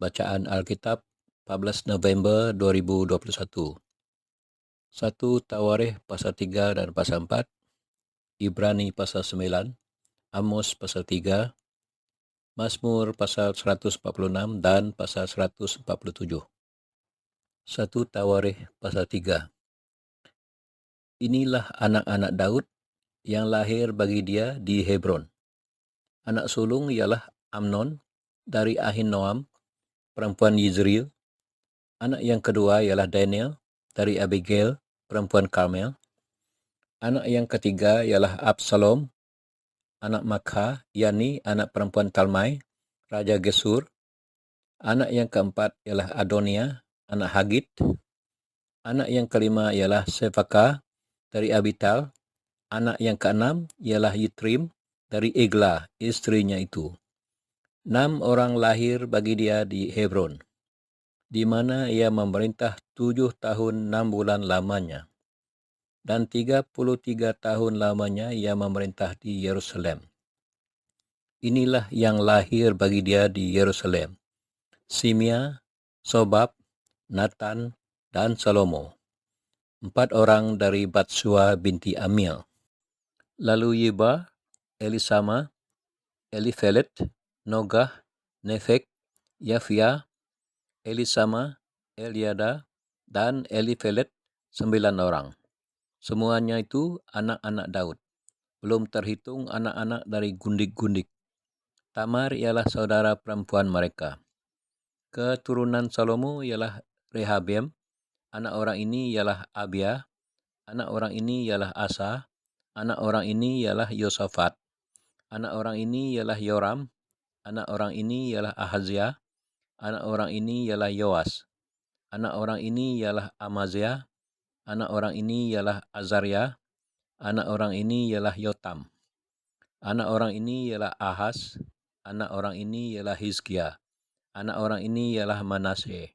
Bacaan Alkitab 14 November 2021. 1 Tawarikh pasal 3 dan pasal 4, Ibrani pasal 9, Amos pasal 3, Mazmur pasal 146 dan pasal 147. 1 Tawarikh pasal 3. Inilah anak-anak Daud yang lahir bagi dia di Hebron. Anak sulung ialah Amnon dari Ahinoam, perempuan Yizriel. Anak yang kedua ialah Daniel dari Abigail, perempuan Karmel. Anak yang ketiga ialah Absalom, anak Makha, yakni anak perempuan Talmai, Raja Gesur. Anak yang keempat ialah Adonia, anak Hagit. Anak yang kelima ialah Sefaka dari Abital. Anak yang keenam ialah Yitrim dari Eglah, istrinya itu. 6 orang lahir bagi dia di Hebron, di mana ia memerintah 7 tahun 6 bulan lamanya. Dan 33 tahun lamanya ia memerintah di Yerusalem. Inilah yang lahir bagi dia di Yerusalem: Simea, Sobab, Nathan, dan Salomo. 4 orang dari Batsua binti Amiel. Lalu Yiba, Elisama, Elifelet, Nogah, Nefek, Yafia, Elisama, Eliada, dan Elifelet, 9 orang. Semuanya itu anak-anak Daud, belum terhitung anak-anak dari gundik-gundik. Tamar ialah saudara perempuan mereka. Keturunan Salomo ialah Rehabeam. Anak orang ini ialah Abia. Anak orang ini ialah Asa. Anak orang ini ialah Yosafat. Anak orang ini ialah Yoram. Anak orang ini ialah Ahazia. Anak orang ini ialah Yoas. Anak orang ini ialah Amazia. Anak orang ini ialah Azaria. Anak orang ini ialah Yotam. Anak orang ini ialah Ahaz. Anak orang ini ialah Hizkia. Anak orang ini ialah Manasye.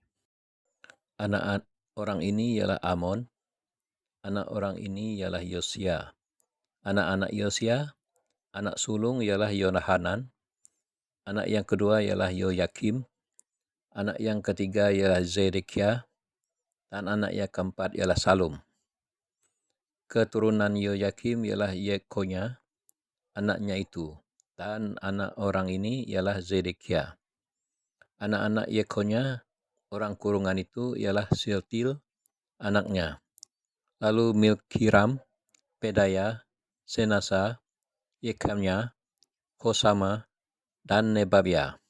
Anak orang ini ialah Amon. Anak orang ini ialah Yosia. Anak-anak Yosia, anak sulung ialah Yohanan. Anak yang kedua ialah Yoyakim. Anak yang ketiga ialah Zedekiah. Dan anak yang keempat ialah Salum. Keturunan Yoyakim ialah Yekonya, anaknya itu. Dan anak orang ini ialah Zedekiah. Anak-anak Yekonya, orang kurungan itu, ialah Siltil, anaknya. Lalu Milkiram, Pedaya, Senasa, Yekamnya, Hosama, dan Nebabia.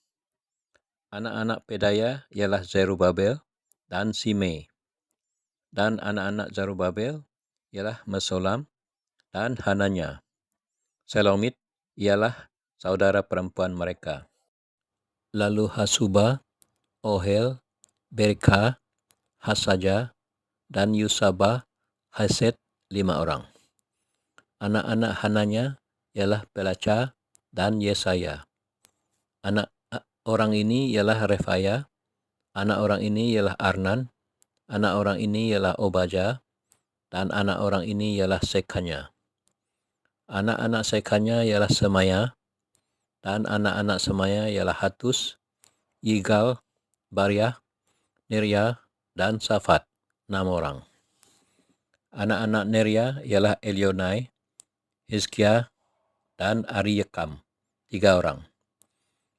Anak-anak Pedaya ialah Zerubabel dan Simei. Dan anak-anak Zerubabel ialah Mesolam dan Hananya. Selomit ialah saudara perempuan mereka. Lalu Hasuba, Ohel, Berka, Hasaja, dan Yusaba, Haset, 5 orang. Anak-anak Hananya ialah Pelaca dan Yesaya. Anak orang ini ialah Refaya. Anak orang ini ialah Arnan. Anak orang ini ialah Obaja. Dan anak orang ini ialah Sekanya. Anak-anak Sekanya ialah Semaya. Dan anak-anak Semaya ialah Hatus, Yigal, Baryah, Nerya, dan Safat, 6 orang. Anak-anak Nerya ialah Elionai, Hizkia, dan Ariyekam, 3 orang.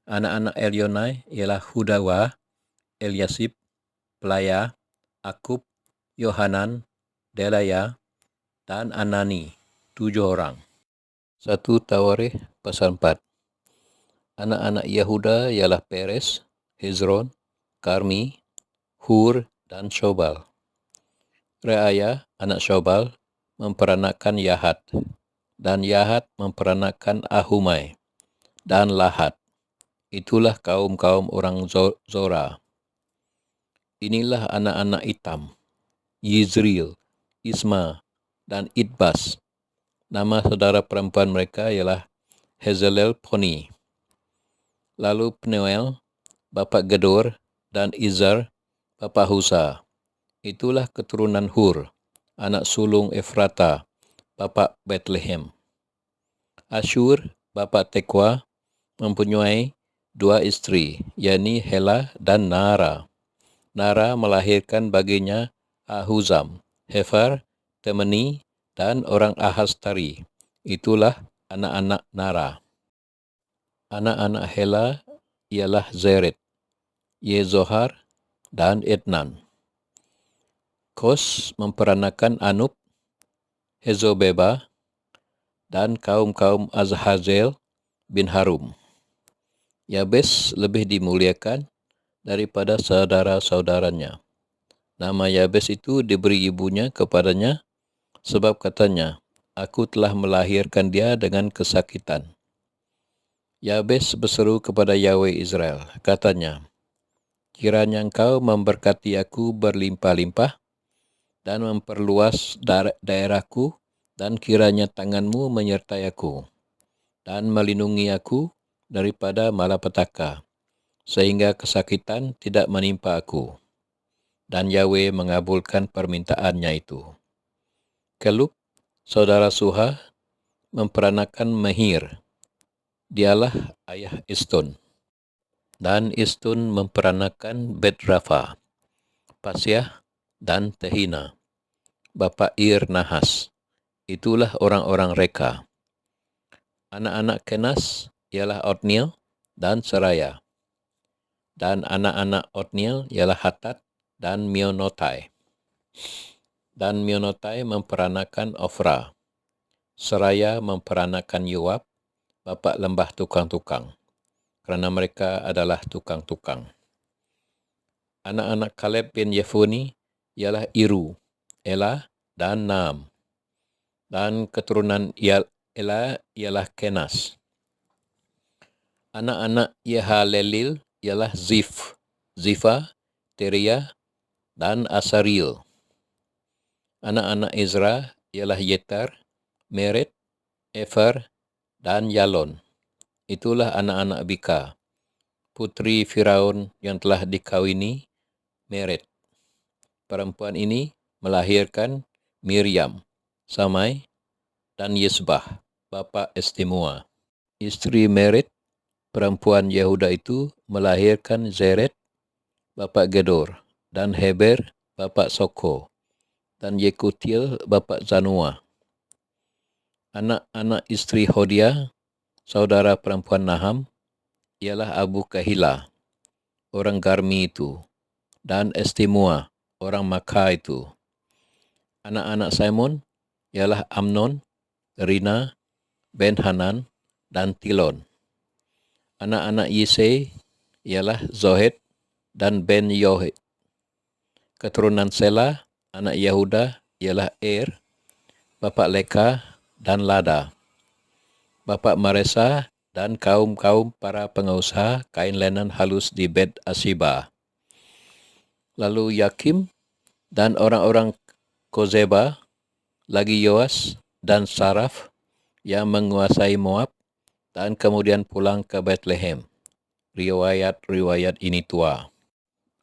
Anak-anak Elionai ialah Hudawa, Eliasib, Pelaya, Akub, Yohanan, Delaya, dan Anani, 7 orang. 1 Tawarikh pasal 4. Anak-anak Yehuda ialah Peres, Hezron, Karmi, Hur, dan Shobal. Reaya, anak Shobal, memperanakan Yahat, dan Yahat memperanakan Ahumai, dan Lahat. Itulah kaum-kaum orang Zora. Inilah anak-anak Itam, Yizriel, Isma, dan Idbas. Nama saudara perempuan mereka ialah Hazelel Poni. Lalu Pnuel, bapa Gedor, dan Izar, bapa Husa. Itulah keturunan Hur, anak sulung Efrata, bapa Bethlehem. Asyur, bapa Tekwa, mempunyai dua istri, yakni Hela dan Nara. Nara melahirkan baginya Ahuzam, Hefer, Temeni, dan orang Ahastari. Itulah anak-anak Nara. Anak-anak Hela ialah Zered, Yezohar, dan Etnan. Kos memperanakan Anub, Hezobeba, dan kaum-kaum Azhazel bin Harum. Yabes lebih dimuliakan daripada saudara-saudaranya. Nama Yabes itu diberi ibunya kepadanya sebab katanya, aku telah melahirkan dia dengan kesakitan. Yabes berseru kepada Yahweh Israel, katanya, kiranya engkau memberkati aku berlimpah-limpah dan memperluas daerahku, dan kiranya tanganmu menyertai aku dan melindungi aku daripada malapetaka, sehingga kesakitan tidak menimpa aku. Dan Yahweh mengabulkan permintaannya itu. Kelub, saudara Suha, memperanakan Mehir. Dialah ayah Istun. Dan Istun memperanakan Bet-Rafa, Pasyah, dan Tehina, bapa Ir Nahas. Itulah orang-orang Reka. Anak-anak Kenas ialah Otniel dan Seraya. Dan anak-anak Otniel ialah Hatat dan Meonotai. Dan Meonotai memperanakan Ofra. Seraya memperanakan Yoab, bapa lembah tukang-tukang, kerana mereka adalah tukang-tukang. Anak-anak Kaleb bin Yefuni ialah Iru, Ela, dan Naam. Dan keturunan Ela ialah Kenas. Anak-anak Yehalelil ialah Zif, Zifa, Teria, dan Asaril. Anak-anak Ezra ialah Yetar, Meret, Efer, dan Yalon. Itulah anak-anak Bika, putri Firaun yang telah dikawini Meret. Perempuan ini melahirkan Miriam, Samai, dan Yesbah, bapa Estimua. Istri Meret, perempuan Yehuda itu melahirkan Zeret, bapa Gedor, dan Heber, bapa Soko, dan Yekutiel, bapa Zanua. Anak-anak istri Hodia, saudara perempuan Naham, ialah Abu Kahila, orang Garmi itu, dan Estimua, orang Maka itu. Anak-anak Simon ialah Amnon, Rina, Ben Hanan, dan Tilon. Anak-anak Yisei ialah Zohed dan Ben Yohed. Keturunan Sela, anak Yehuda, ialah Er, bapa Leka dan Lada, bapa Maresa, dan kaum-kaum para pengusaha kain lenan halus di Bet Asiba. Lalu Yakim dan orang-orang Kozeba, lagi Yoas dan Saraf yang menguasai Moab, dan kemudian pulang ke Bethlehem. Riwayat-riwayat ini tua.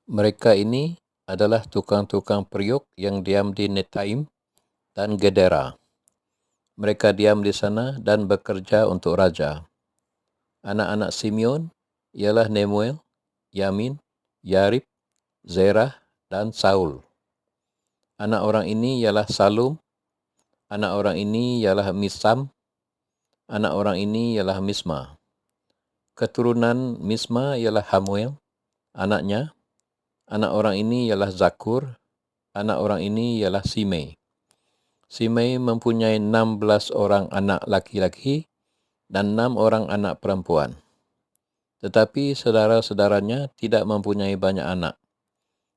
Mereka ini adalah tukang-tukang periuk yang diam di Netaim dan Gedera. Mereka diam di sana dan bekerja untuk raja. Anak-anak Simeon ialah Nemuel, Yamin, Yarib, Zerah, dan Saul. Anak orang ini ialah Salum. Anak orang ini ialah Misam. Anak orang ini ialah Misma. Keturunan Misma ialah Hamuel, anaknya. Anak orang ini ialah Zakur. Anak orang ini ialah Simei. Simei mempunyai 16 orang anak laki-laki dan 6 orang anak perempuan. Tetapi saudara-saudaranya tidak mempunyai banyak anak.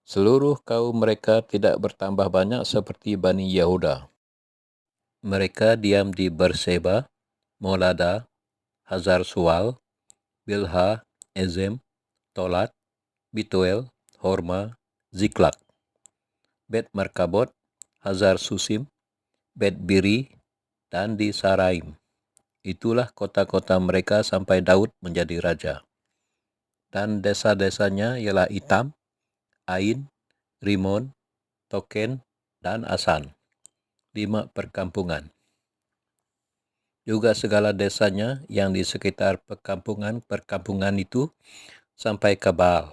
Seluruh kaum mereka tidak bertambah banyak seperti Bani Yehuda. Mereka diam di Berseba, Molada, Hazar Sual, Bilha, Ezem, Tolat, Bituel, Horma, Ziklak, Bet Markabot, Hazar Susim, Bet Biri, dan di Saraim. Itulah kota-kota mereka sampai Daud menjadi raja. Dan desa-desanya ialah Itam, Ain, Rimon, Token, dan Asan. 5 perkampungan. juga segala desanya yang di sekitar perkampungan itu sampai ke Baal.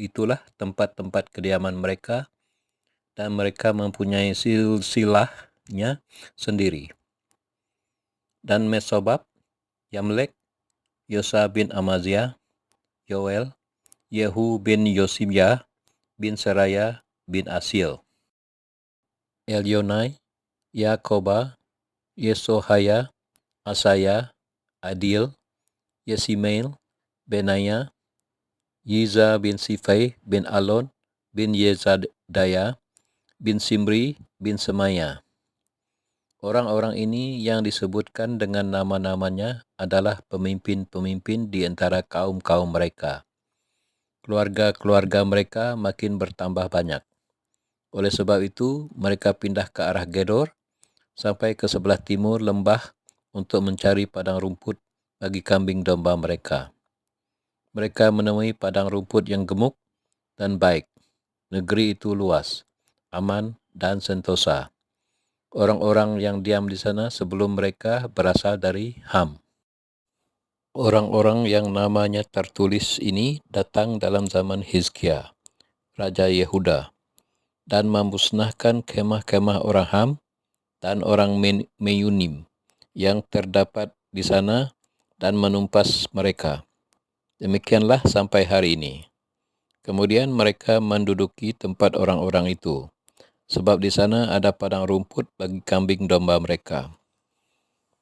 Itulah tempat-tempat kediaman mereka, dan mereka mempunyai silsilahnya sendiri. Dan Mesobab, Yamlek, Yosa bin Amaziah, Yoel, Yehu bin Yosimyah bin Seraya bin Asil, Elionai, Yakoba, Yesohaya, Asaya, Adil, Yesimail, Benaya, Yiza bin Sifai bin Alon bin Yezadaya bin Simri bin Semaya. Orang-orang ini yang disebutkan dengan nama-namanya adalah pemimpin-pemimpin di antara kaum-kaum mereka. Keluarga-keluarga mereka makin bertambah banyak. Oleh sebab itu, mereka pindah ke arah Gedor sampai ke sebelah timur lembah untuk mencari padang rumput bagi kambing domba mereka. Mereka menemui padang rumput yang gemuk dan baik. Negeri itu luas, aman, dan sentosa. Orang-orang yang diam di sana sebelum mereka berasal dari Ham. Orang-orang yang namanya tertulis ini datang dalam zaman Hizkia, Raja Yehuda, dan memusnahkan kemah-kemah orang Ham dan orang Meyunim yang terdapat di sana dan menumpas mereka. Demikianlah sampai hari ini. Kemudian mereka menduduki tempat orang-orang itu, sebab di sana ada padang rumput bagi kambing domba mereka.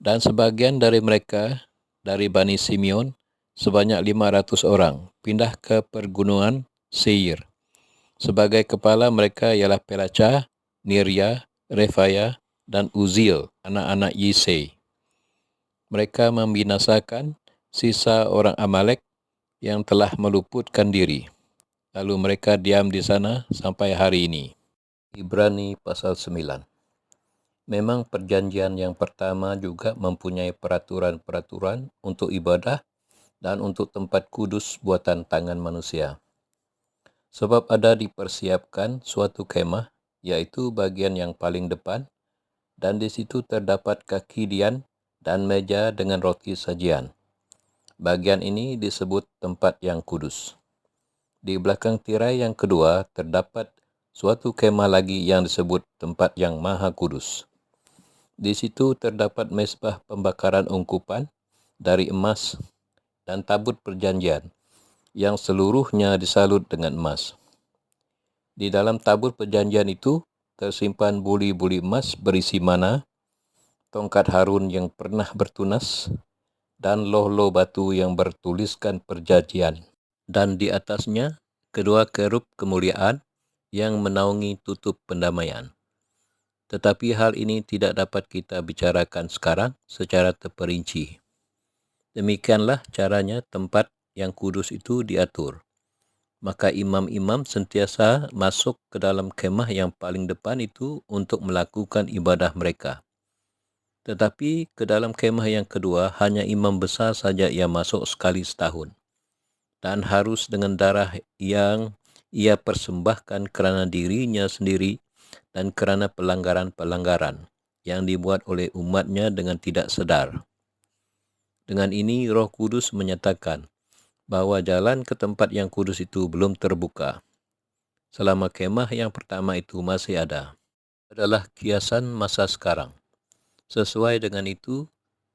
Dan sebagian dari mereka, dari Bani Simeon, sebanyak 500 orang, pindah ke pergunungan Seir. Sebagai kepala mereka ialah Pelaca, Nirya, Refaya, dan Uzil, anak-anak Yisei. Mereka membinasakan sisa orang Amalek yang telah meluputkan diri. Lalu mereka diam di sana sampai hari ini. Ibrani pasal 9. Memang perjanjian yang pertama juga mempunyai peraturan-peraturan untuk ibadah dan untuk tempat kudus buatan tangan manusia. Sebab ada dipersiapkan suatu kemah, yaitu bagian yang paling depan, dan di situ terdapat kaki dian dan meja dengan roti sajian. Bagian ini disebut tempat yang kudus. Di belakang tirai yang kedua terdapat suatu kemah lagi yang disebut tempat yang maha kudus. Di situ terdapat mezbah pembakaran ungkupan dari emas dan tabut perjanjian yang seluruhnya disalut dengan emas. Di dalam tabut perjanjian itu tersimpan buli-buli emas berisi mana, tongkat Harun yang pernah bertunas, dan loh-loh batu yang bertuliskan perjanjian. Dan di atasnya kedua kerub kemuliaan yang menaungi tutup pendamaian. Tetapi hal ini tidak dapat kita bicarakan sekarang secara terperinci. Demikianlah caranya tempat yang kudus itu diatur. Maka imam-imam sentiasa masuk ke dalam kemah yang paling depan itu untuk melakukan ibadah mereka. Tetapi ke dalam kemah yang kedua hanya imam besar saja yang masuk sekali setahun. Dan harus dengan darah yang ia persembahkan kerana dirinya sendiri dan kerana pelanggaran-pelanggaran yang dibuat oleh umatnya dengan tidak sedar. Dengan ini Roh Kudus menyatakan bahwa jalan ke tempat yang kudus itu belum terbuka, selama kemah yang pertama itu masih ada. Adalah kiasan masa sekarang. Sesuai dengan itu,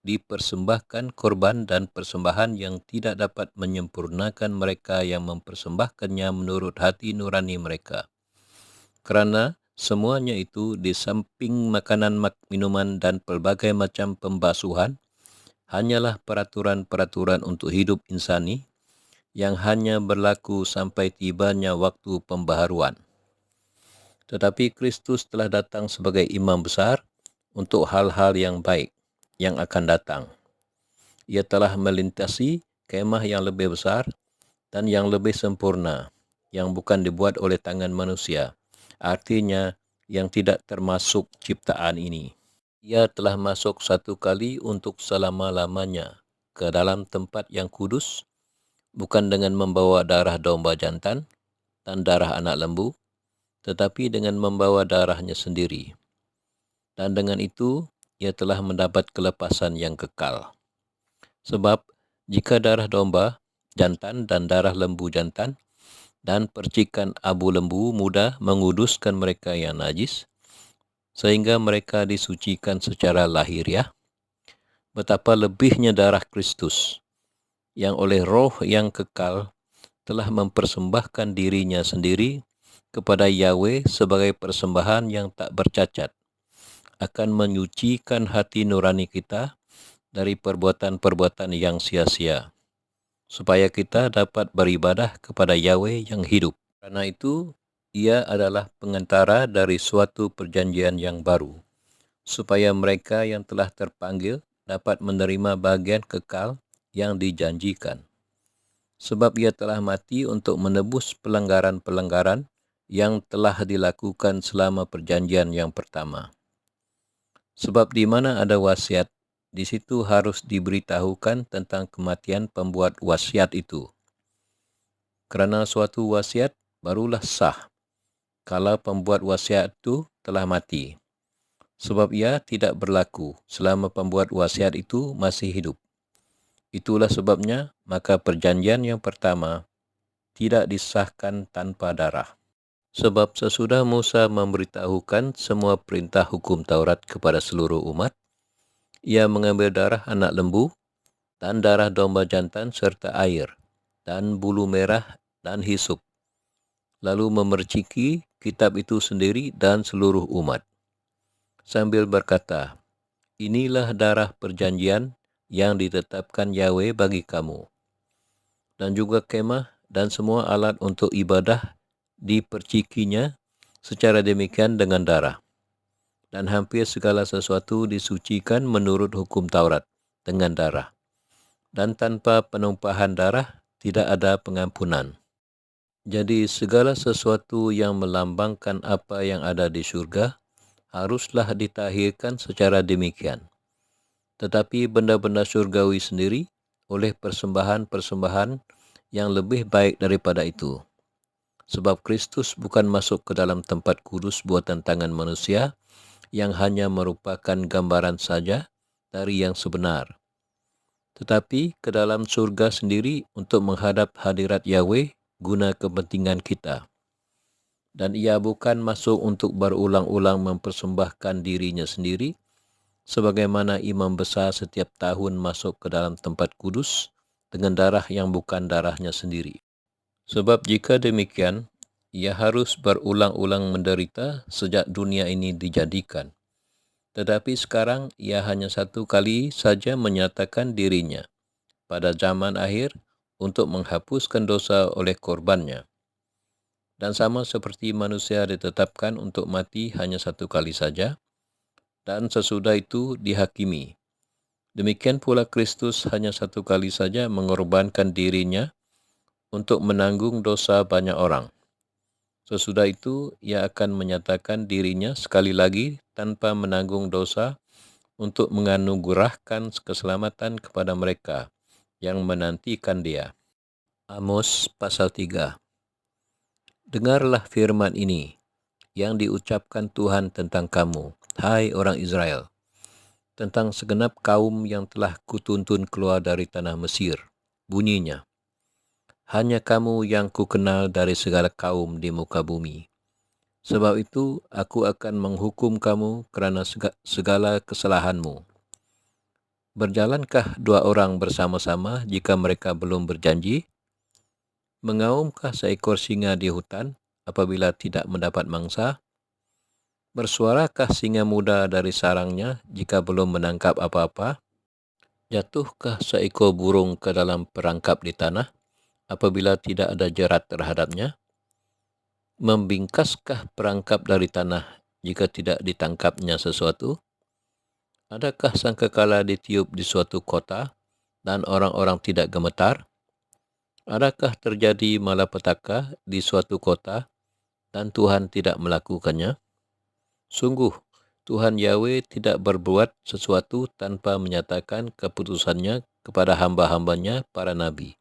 dipersembahkan korban dan persembahan yang tidak dapat menyempurnakan mereka yang mempersembahkannya menurut hati nurani mereka. Kerana semuanya itu di samping makanan, minuman dan pelbagai macam pembasuhan, hanyalah peraturan-peraturan untuk hidup insani yang hanya berlaku sampai tibanya waktu pembaharuan. Tetapi Kristus telah datang sebagai imam besar untuk hal-hal yang baik yang akan datang. Ia telah melintasi kemah yang lebih besar dan yang lebih sempurna, yang bukan dibuat oleh tangan manusia, artinya yang tidak termasuk ciptaan ini. Ia telah masuk satu kali untuk selama-lamanya ke dalam tempat yang kudus, bukan dengan membawa darah domba jantan dan darah anak lembu, tetapi dengan membawa darahnya sendiri. Dan dengan itu, ia telah mendapat kelepasan yang kekal. Sebab jika darah domba jantan dan darah lembu jantan dan percikan abu lembu muda menguduskan mereka yang najis, sehingga mereka disucikan secara lahiriah, betapa lebihnya darah Kristus, yang oleh roh yang kekal telah mempersembahkan dirinya sendiri kepada Yahweh sebagai persembahan yang tak bercacat, akan menyucikan hati nurani kita dari perbuatan-perbuatan yang sia-sia, supaya kita dapat beribadah kepada Yahweh yang hidup. Karena itu, ia adalah pengantara dari suatu perjanjian yang baru, supaya mereka yang telah terpanggil dapat menerima bagian kekal yang dijanjikan. Sebab ia telah mati untuk menebus pelanggaran-pelanggaran yang telah dilakukan selama perjanjian yang pertama. Sebab di mana ada wasiat, di situ harus diberitahukan tentang kematian pembuat wasiat itu. Kerana suatu wasiat barulah sah, kalau pembuat wasiat itu telah mati. Sebab ia tidak berlaku selama pembuat wasiat itu masih hidup. Itulah sebabnya, maka perjanjian yang pertama tidak disahkan tanpa darah. Sebab sesudah Musa memberitahukan semua perintah hukum Taurat kepada seluruh umat, ia mengambil darah anak lembu dan darah domba jantan serta air dan bulu merah dan hisuk, lalu memerciki kitab itu sendiri dan seluruh umat, sambil berkata, inilah darah perjanjian yang ditetapkan Yahweh bagi kamu. Dan juga kemah dan semua alat untuk ibadah dipercikinya secara demikian dengan darah. Dan hampir segala sesuatu disucikan menurut hukum Taurat dengan darah. Dan tanpa penumpahan darah tidak ada pengampunan. Jadi segala sesuatu yang melambangkan apa yang ada di surga haruslah ditahirkan secara demikian. Tetapi benda-benda surgawi sendiri oleh persembahan-persembahan yang lebih baik daripada itu. Sebab Kristus bukan masuk ke dalam tempat kudus buatan tangan manusia, yang hanya merupakan gambaran saja dari yang sebenar, tetapi ke dalam surga sendiri untuk menghadap hadirat Yahweh guna kepentingan kita. Dan ia bukan masuk untuk berulang-ulang mempersembahkan dirinya sendiri, sebagaimana imam besar setiap tahun masuk ke dalam tempat kudus dengan darah yang bukan darahnya sendiri. Sebab jika demikian, ia harus berulang-ulang menderita sejak dunia ini dijadikan. Tetapi sekarang ia hanya satu kali saja menyatakan dirinya pada zaman akhir untuk menghapuskan dosa oleh korbannya. Dan sama seperti manusia ditetapkan untuk mati hanya satu kali saja, dan sesudah itu dihakimi. Demikian pula Kristus hanya satu kali saja mengorbankan dirinya untuk menanggung dosa banyak orang. Sesudah itu, ia akan menyatakan dirinya sekali lagi tanpa menanggung dosa untuk menganugerahkan keselamatan kepada mereka yang menantikan dia. Amos pasal 3. Dengarlah firman ini yang diucapkan Tuhan tentang kamu, hai orang Israel, tentang segenap kaum yang telah kutuntun keluar dari tanah Mesir. Bunyinya, hanya kamu yang kukenal dari segala kaum di muka bumi. Sebab itu aku akan menghukum kamu kerana segala kesalahanmu. Berjalankah dua orang bersama-sama jika mereka belum berjanji? Mengaumkah seekor singa di hutan apabila tidak mendapat mangsa? Bersuarakah singa muda dari sarangnya jika belum menangkap apa-apa? Jatuhkah seekor burung ke dalam perangkap di tanah apabila tidak ada jerat terhadapnya? Membingkaskah perangkap dari tanah jika tidak ditangkapnya sesuatu? Adakah sangkakala ditiup di suatu kota dan orang-orang tidak gemetar? Adakah terjadi malapetaka di suatu kota dan Tuhan tidak melakukannya? Sungguh, Tuhan Yahweh tidak berbuat sesuatu tanpa menyatakan keputusannya kepada hamba-hambanya para nabi.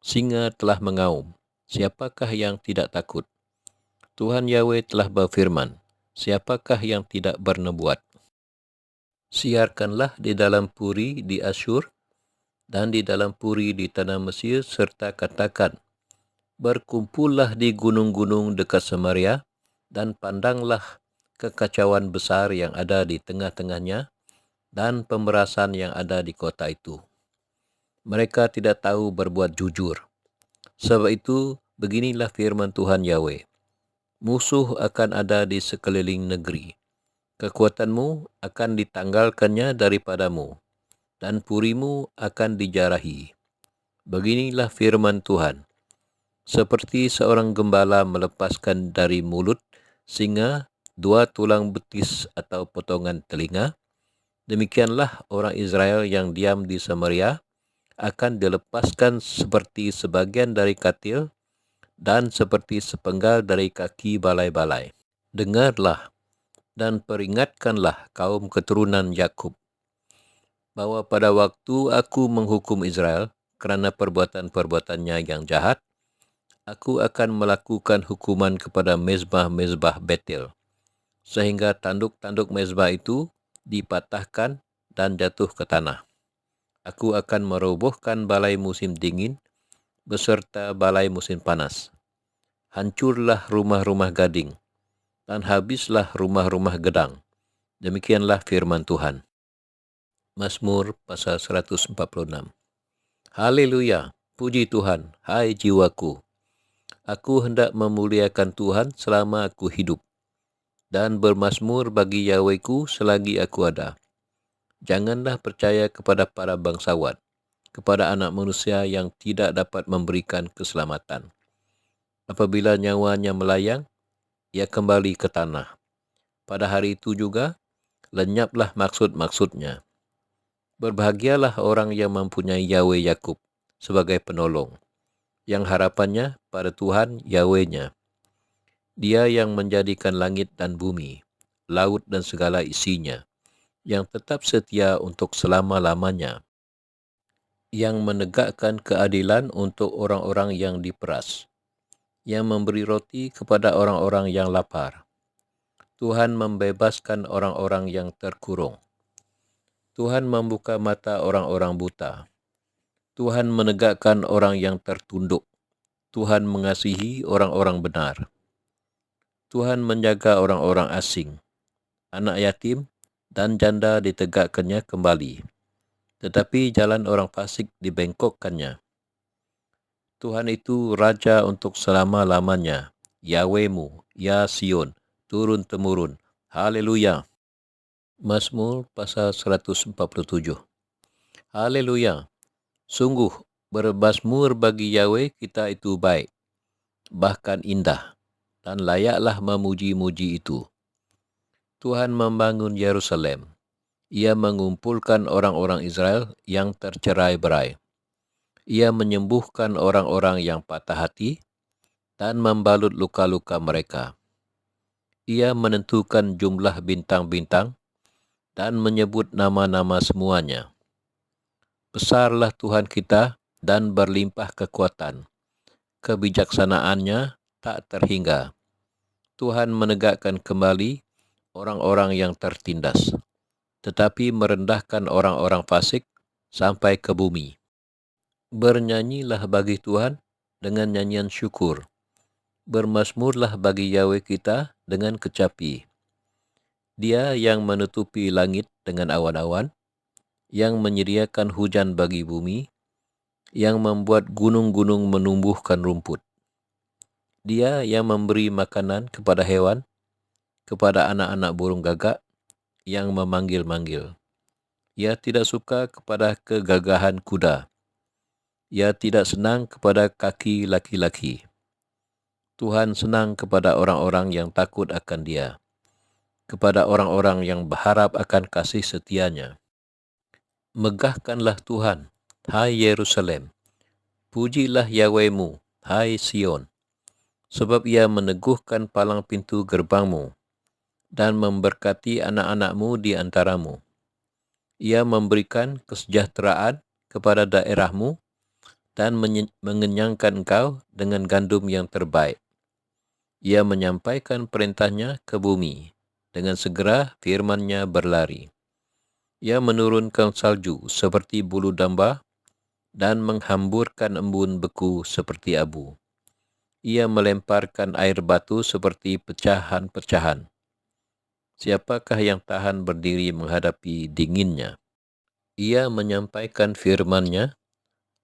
Singa telah mengaum, siapakah yang tidak takut? Tuhan Yahweh telah berfirman, siapakah yang tidak bernubuat? Siarkanlah di dalam puri di Asyur dan di dalam puri di tanah Mesir, serta katakan, berkumpullah di gunung-gunung dekat Samaria, dan pandanglah kekacauan besar yang ada di tengah-tengahnya, dan pemerasan yang ada di kota itu. Mereka tidak tahu berbuat jujur. Sebab itu, beginilah firman Tuhan Yahweh. Musuh akan ada di sekeliling negeri. Kekuatanmu akan ditanggalkannya daripadamu, dan purimu akan dijarahi. Beginilah firman Tuhan. Seperti seorang gembala melepaskan dari mulut singa 2 tulang betis atau potongan telinga, demikianlah orang Israel yang diam di Samaria akan dilepaskan seperti sebagian dari katil dan seperti sepenggal dari kaki balai-balai. Dengarlah dan peringatkanlah kaum keturunan Yakub, bahwa pada waktu aku menghukum Israel kerana perbuatan-perbuatannya yang jahat, aku akan melakukan hukuman kepada mezbah-mezbah Betel, sehingga tanduk-tanduk mezbah itu dipatahkan dan jatuh ke tanah. Aku akan merobohkan balai musim dingin beserta balai musim panas. Hancurlah rumah-rumah gading, dan habislah rumah-rumah gedang. Demikianlah firman Tuhan. Mazmur pasal 146. Haleluya, puji Tuhan, hai jiwaku. Aku hendak memuliakan Tuhan selama aku hidup, dan bermazmur bagi Yahwehku selagi aku ada. Janganlah percaya kepada para bangsawan, kepada anak manusia yang tidak dapat memberikan keselamatan. Apabila nyawanya melayang, ia kembali ke tanah. Pada hari itu juga, lenyaplah maksud-maksudnya. Berbahagialah orang yang mempunyai Yahweh Yakub sebagai penolong, yang harapannya pada Tuhan Yahweh-nya. Dia yang menjadikan langit dan bumi, laut dan segala isinya, yang tetap setia untuk selama-lamanya, yang menegakkan keadilan untuk orang-orang yang diperas, yang memberi roti kepada orang-orang yang lapar. Tuhan membebaskan orang-orang yang terkurung. Tuhan membuka mata orang-orang buta. Tuhan menegakkan orang yang tertunduk. Tuhan mengasihi orang-orang benar. Tuhan menjaga orang-orang asing. Anak yatim dan janda ditegakkannya kembali. Tetapi jalan orang fasik dibengkokkannya. Tuhan itu Raja untuk selama-lamanya. Yahwehmu, ya Sion, turun-temurun. Haleluya. Mazmur pasal 147. Haleluya. Sungguh, bermazmur bagi Yahweh kita itu baik, bahkan indah, dan layaklah memuji-muji itu. Tuhan membangun Yerusalem. Ia mengumpulkan orang-orang Israel yang tercerai-berai. Ia menyembuhkan orang-orang yang patah hati dan membalut luka-luka mereka. Ia menentukan jumlah bintang-bintang dan menyebut nama-nama semuanya. Besarlah Tuhan kita dan berlimpah kekuatan. Kebijaksanaannya tak terhingga. Tuhan menegakkan kembali orang-orang yang tertindas, tetapi merendahkan orang-orang fasik sampai ke bumi. Bernyanyilah bagi Tuhan dengan nyanyian syukur. Bermazmurlah bagi Yahweh kita dengan kecapi. Dia yang menutupi langit dengan awan-awan, yang menyediakan hujan bagi bumi, yang membuat gunung-gunung menumbuhkan rumput. Dia yang memberi makanan kepada hewan, kepada anak-anak burung gagak, yang memanggil-manggil. Ia tidak suka kepada kegagahan kuda. Ia tidak senang kepada kaki laki-laki. Tuhan senang kepada orang-orang yang takut akan Dia, kepada orang-orang yang berharap akan kasih setianya. Megahkanlah Tuhan, hai Yerusalem. Pujilah Yahwehmu, hai Sion. Sebab Ia meneguhkan palang pintu gerbangmu dan memberkati anak-anakmu di antaramu. Ia memberikan kesejahteraan kepada daerahmu dan mengenyangkan engkau dengan gandum yang terbaik. Ia menyampaikan perintahnya ke bumi, dengan segera firman-Nya berlari. Ia menurunkan salju seperti bulu domba dan menghamburkan embun beku seperti abu. Ia melemparkan air batu seperti pecahan-pecahan. Siapakah yang tahan berdiri menghadapi dinginnya? Ia menyampaikan firman-Nya,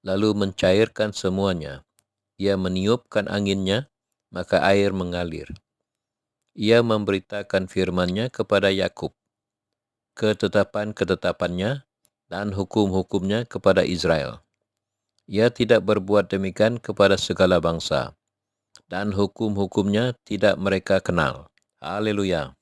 lalu mencairkan semuanya. Ia meniupkan anginnya, maka air mengalir. Ia memberitakan firman-Nya kepada Yakub, ketetapan-ketetapannya dan hukum-hukumnya kepada Israel. Ia tidak berbuat demikian kepada segala bangsa, dan hukum-hukumnya tidak mereka kenal. Haleluya.